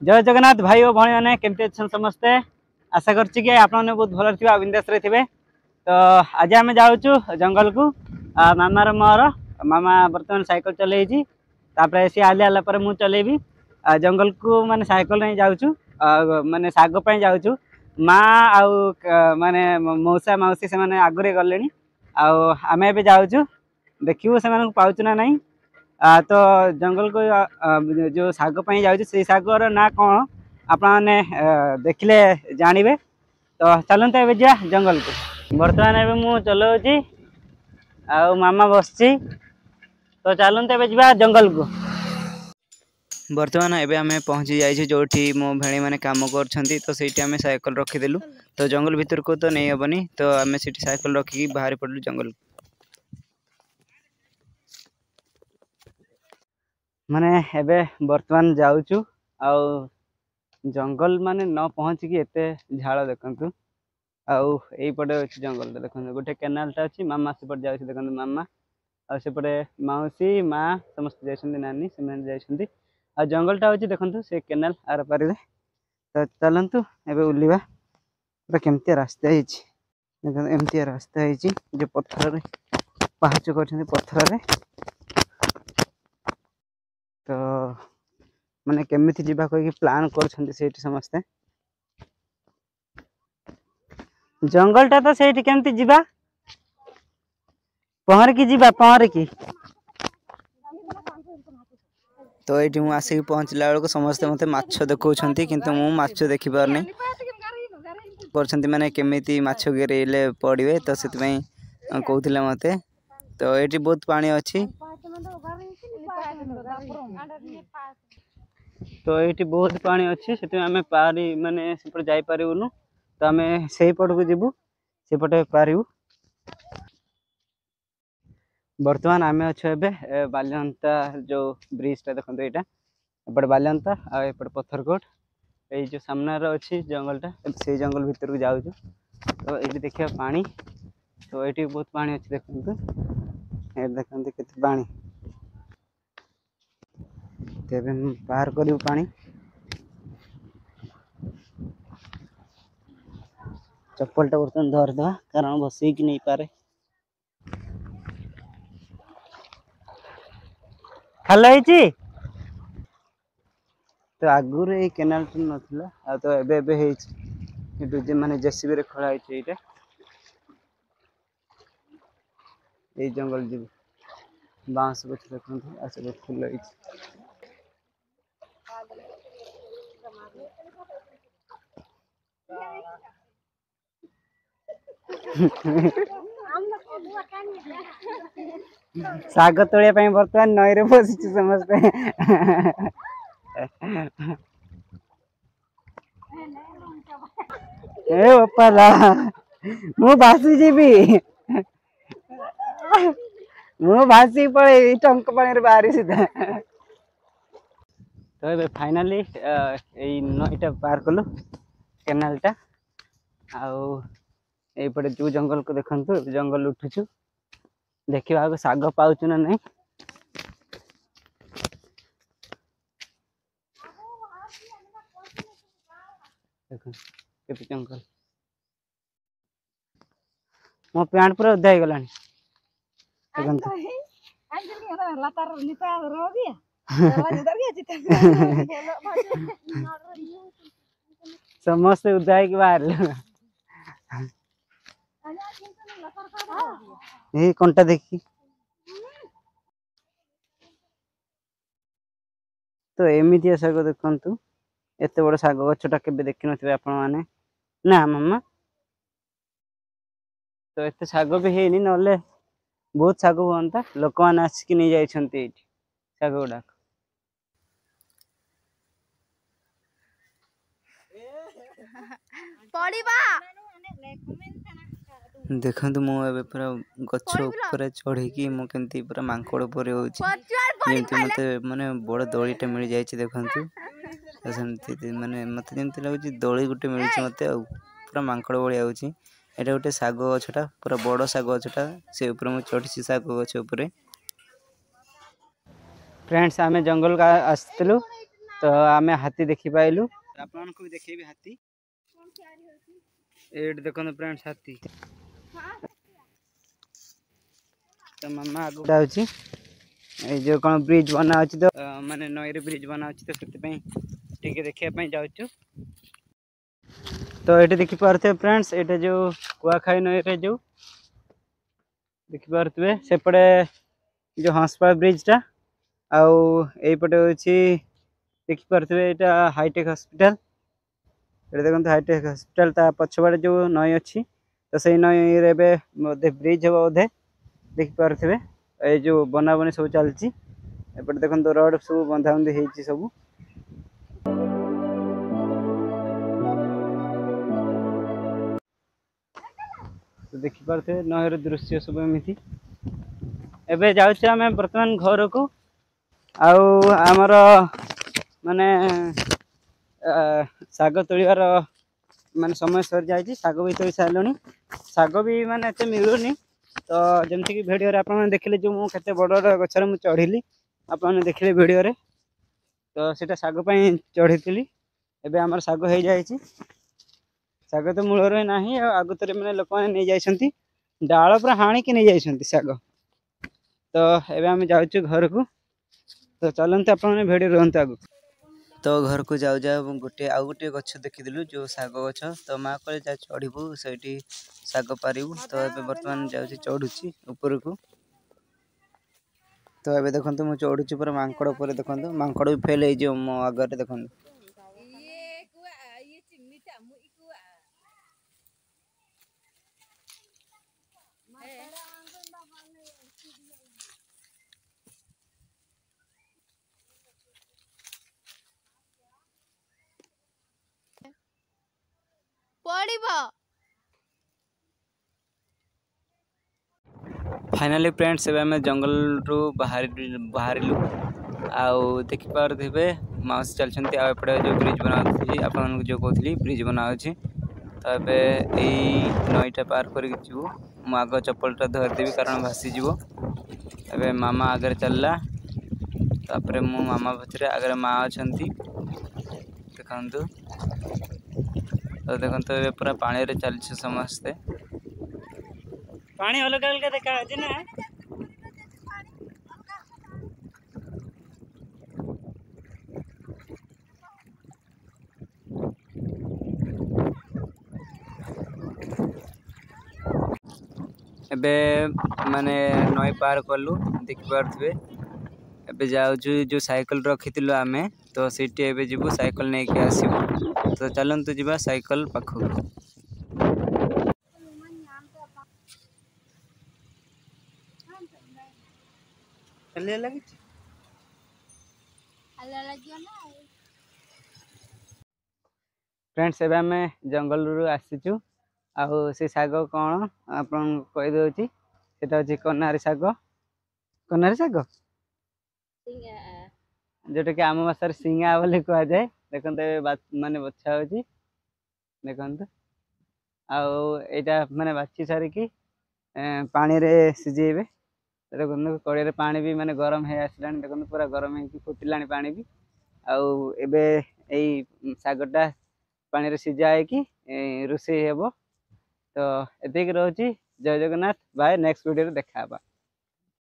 जय जगन्नाथ भाई और भाई मैंने केमती अच्छा समस्ते आशा करछि कि आप बहुत भल थी बिंदास थे। तो आज आम जाऊँ जंगल को मामार मोर मामा बर्तमान साइकिल चलई सी आली आला पर मुझे चलेबी जंगल को माने साइकिल नहीं जाऊँ माने साग जाऊँ माँ आउ माने मौसा मौसी से माने आगरे गले आम ए जाऊँ देखू से पाचु ना नहीं तो जंगल को जो साग जाऊँ से सागर ना कौन आपने देखिले जानवे। तो चलते ए जा जंगल को बर्तमान एवं मु चलाऊँगी आ मामा बस तो चलते ए जा जंगल को। बर्तमान एवं आम पहुँची जाइए जो मो भेणी मैंने कम कर तो सही आम साइकिल रखीदेलु तो जंगल भितर को तो नहीं हेनी तो आम से साइकिल रखिकी बाहरी पड़ू जंगल माने एबे बर्तमान जाऊँ आउ जंगल माने न पहुँचिकी एत झाड़ देखु आउ पटे अच्छी जंगल देखते गोटे केनालटा अच्छी मामा सेपटे जाऊँ देखते मामा आउपटे मौसी माँ समस्त जाइए नानी से आ जंगलटा अच्छी देखु से केनाल आर पारे तो चलतु एबे उल्लिबा पूरा केमती रास्ता एमती रास्ता जो पत्थर पाहाच कर पत्थर तो माने केमिति जीवा कह प्लान कर समस्ते जंगलटा तो से केमती जीवा पहर की जीवा पहर की तो ये मुझे आसिक पहुँचला बेलू समस्ते मत माछ देखा कि मुझे देखी पारनी कर माने केमिति माछ गिरेले पड़े तो से कहते मत तो ये बहुत पानी अच्छी तो ये बहुत पानी अच्छी से आम पारी माने जापरूनु तो आम से पट को जीवु सेपटे पारू। बर्तमान आम अच्छे ए बालियंता जो ब्रिजटा देखते यहाँ एपटे बालियंता आपटे पत्थरकोट ये जो सामने अच्छी जंगलटा से जंगल भितर को जाऊँ तो ये देखिए पानी तो ये बहुत पानी अच्छी देखते देखते केते पानी तेरे बाहर करूँ पानी चप्पलटा बर्तमान धरदे कारण बसईक नहीं पारे खाल तो आगुरी ये केनाल नाला आ तो एबे माने जेसीबी रे खड़ा है ये जंगल जीव बांस गछ देखते आ सब फूल साग तोड़िया बर्तमान नई रे बसी समस्ते ए बापा मु भासी जीवी मु भासी पड़े टंक पानी बाहरी सीधा तो ये फाइनाली नईटा पार कलु केनालटा आउपटे जो जंगल को देखु जंगल उठुचु देखा साग पाचु ना नहीं देख जंगल मो पैंट पूरा उदा गला समस्त उदा बाहर ये कंटा देखी तो एमती साग देखु एत बड़ साग गछटा के देखी थे आपण मैंने ना मामा तो एत साग भी है ना बहुत साग हाँ लोक मैंने आसिक नहीं जाइए साग गुड़ा देखु मुझे पूरा गपर चढ़ी मुझे पूरा मांकड़ पर होती मत माने बड़ दलीटा मिल जाए देखु माने मत जमी लगुच दली गोटे मिली मत पूरा मांकड़ भाया होची एटा गोटे साग गछटा पूरा बड़ साग गछटा से ऊपर मुझे चढ़ी साग गछ उपर फ्रेंड्स आम जंगल का आसलु तो आम हाथी देखी पाइलु आपको भी देखेबी हाथी ये देखो फ्रेंड्स हाथी तो मामा आगु जाउची जो कौन ब्रिज बना अच्छी तो माने नई ब्रिज बना अच्छी तो से देखा जाऊँ तो ये देखिपे फ्रेंड्स ये जो कुआखाई नई रे जो देखिपे सेपटे जो हंसपा ब्रिजटा आउ यपटे हूँ देखिपे यहाँ हाईटेक हॉस्पिटल ये देखते हाईटेक हॉस्पिटल ता पछवाड़े जो नई अच्छी तो से नई रे बोधे ब्रिज हम बोधे देखिपे ये जो बनाबनी सब चलती एपटे देखो रोड सब बंधाबंधी हो सब तो देखिपे नईर दृश्य सब एमती एबे जाउछे आमे वर्तमान घर को आमर माने साग तोड़ार माने समय सरी जाए साग भी तोड़ सारे साग भी माने एत मिलूनी तो जमती कि भिडियो आप देखिले जो मुझे बड़ गचर मुझे चढ़ी आप देखिले भिडियो तो सीटा साग चढ़ी थी एबे आमर साग हो जाए साग तो मूल ना आगुत मैंने लोक मैंने नहीं जाती डाल पूरा हाणिकी नहीं जाती साग तो एबे आम जाऊँ घर को तो चलते आप भिडियो रुहतु आगु तो घर को जाऊ जाऊ गोटे आउ गोटे गछ देखीलु जो साग गछ तो माँ कहे जा चढ़ू से साग पारू तो ये बर्तमान जाऊँगी चढ़ुची ऊपर को तो ये देखो मुझे चढ़ुची पूरा मांकड़ उपर देखो मांकड़ भी फेल हो मो आगे देखो फाइनाली फ्रेंड्स एवं आम जंगल रू बाहर आउ देखिपे माउसी चलते आपटे जो ब्रिज बना आप जो कहती ब्रिज बना तो ये नईटा पार कर मु आग चप्पलटा धरदेवी कारण भासीज ए मामा आगे चलला तापर मो मामा पचरे आगे माँ अच्छा देखु तो देखो ये पूरा पानी रे चलছে समस्ते पानी अलग अलग देखा ना एबे माने नई पार कलु देखिपे एबे जाऊँ जो साइकिल रखी आम तो सीटी एबे जीवु साइकिल नहीं के आसबु तो चलतु जीवा साइकिल पाखक फ्रेंड्स एबे आम जंगल रू आसीचु आउ से साग कौन आप कहीदे सेटा हूँ कनारी साग जोटा कि आम भाषा सिंगा बोली कह जाए देखते माने बछा हो देखते आईटा माने बाछी सारिकी पानी रे सिझेबे देखते कड़े पानी भी माने गरम है आसला देखते पूरा गरम है फुटिला पानी भी आउ एबे सागटा पानी रे सिझा है रोषे हे तो एतिक रोची जय जगन्नाथ बाय नेक्स्ट वीडियो देखा।